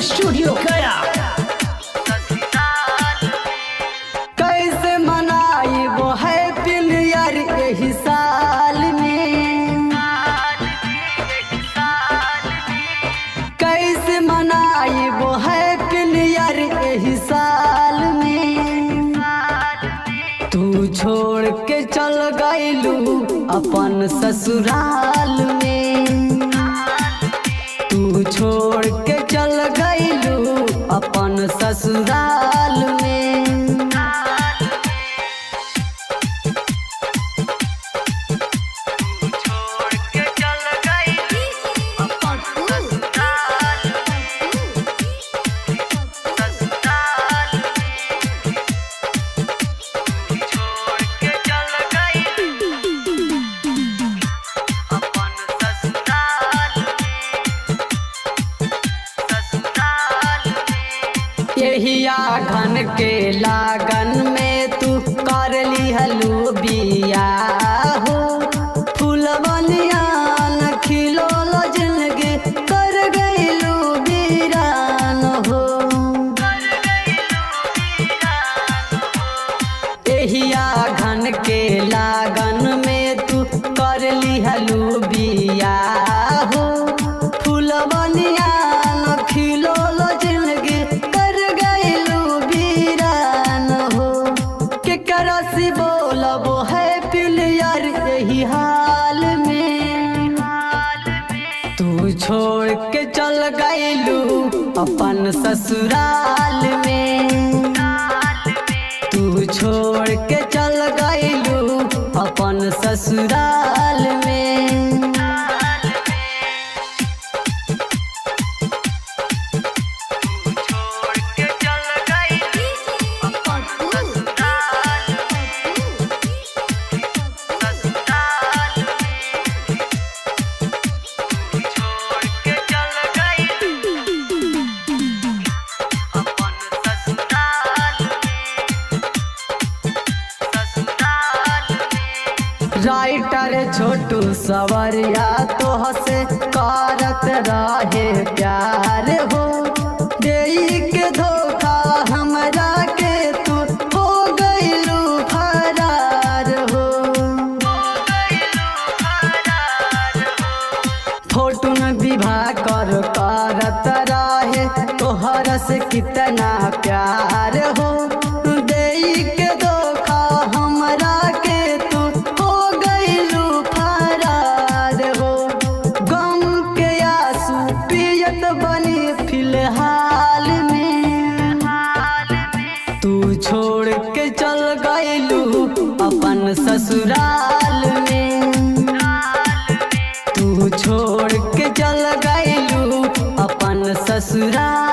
Studio गया। कैसे मनाई वो हैप्पी न्यू ईयर यही साल में, कैसे मनाई वो हैप्पी न्यू ईयर यही साल में। तू छोड़ के चल गइलू अपन ससुराल में, तू छोड़ के चल गइलू अपन ससुराल में। यही आघन के लागन में तू कर लिहलू बिया हो, फूलवनिया न खिलोल जिंदगी कर गइलू वीरान हो। यही आघन के लागन में तू कर लिहलू बिया हो, फूलवनिया न खिलोल जिंदगी करसी बोलबो हैप्पी न्यू ईयर यही हाल में। तू छोड़ के चल गइलू अपन ससुराल में, तू छोड़ के चल गइलू अपन ससुराल में। राइटर छोटू सवरिया तोह से करत रहे प्यार हो, देई के धोखा हमरा के तू हो गइलू फरार हो। फोटो में विवाह करत रहे तोहर से कितना प्यार हो, देई के धोखा हमरा के तू हो गइलू फरार हो। गम के आंसू पियत बनी फिलहाल में, तू छोड़ के चल गइलू अपन ससुराल में, तू छोड़ के चल गइलू अपन ससुराल।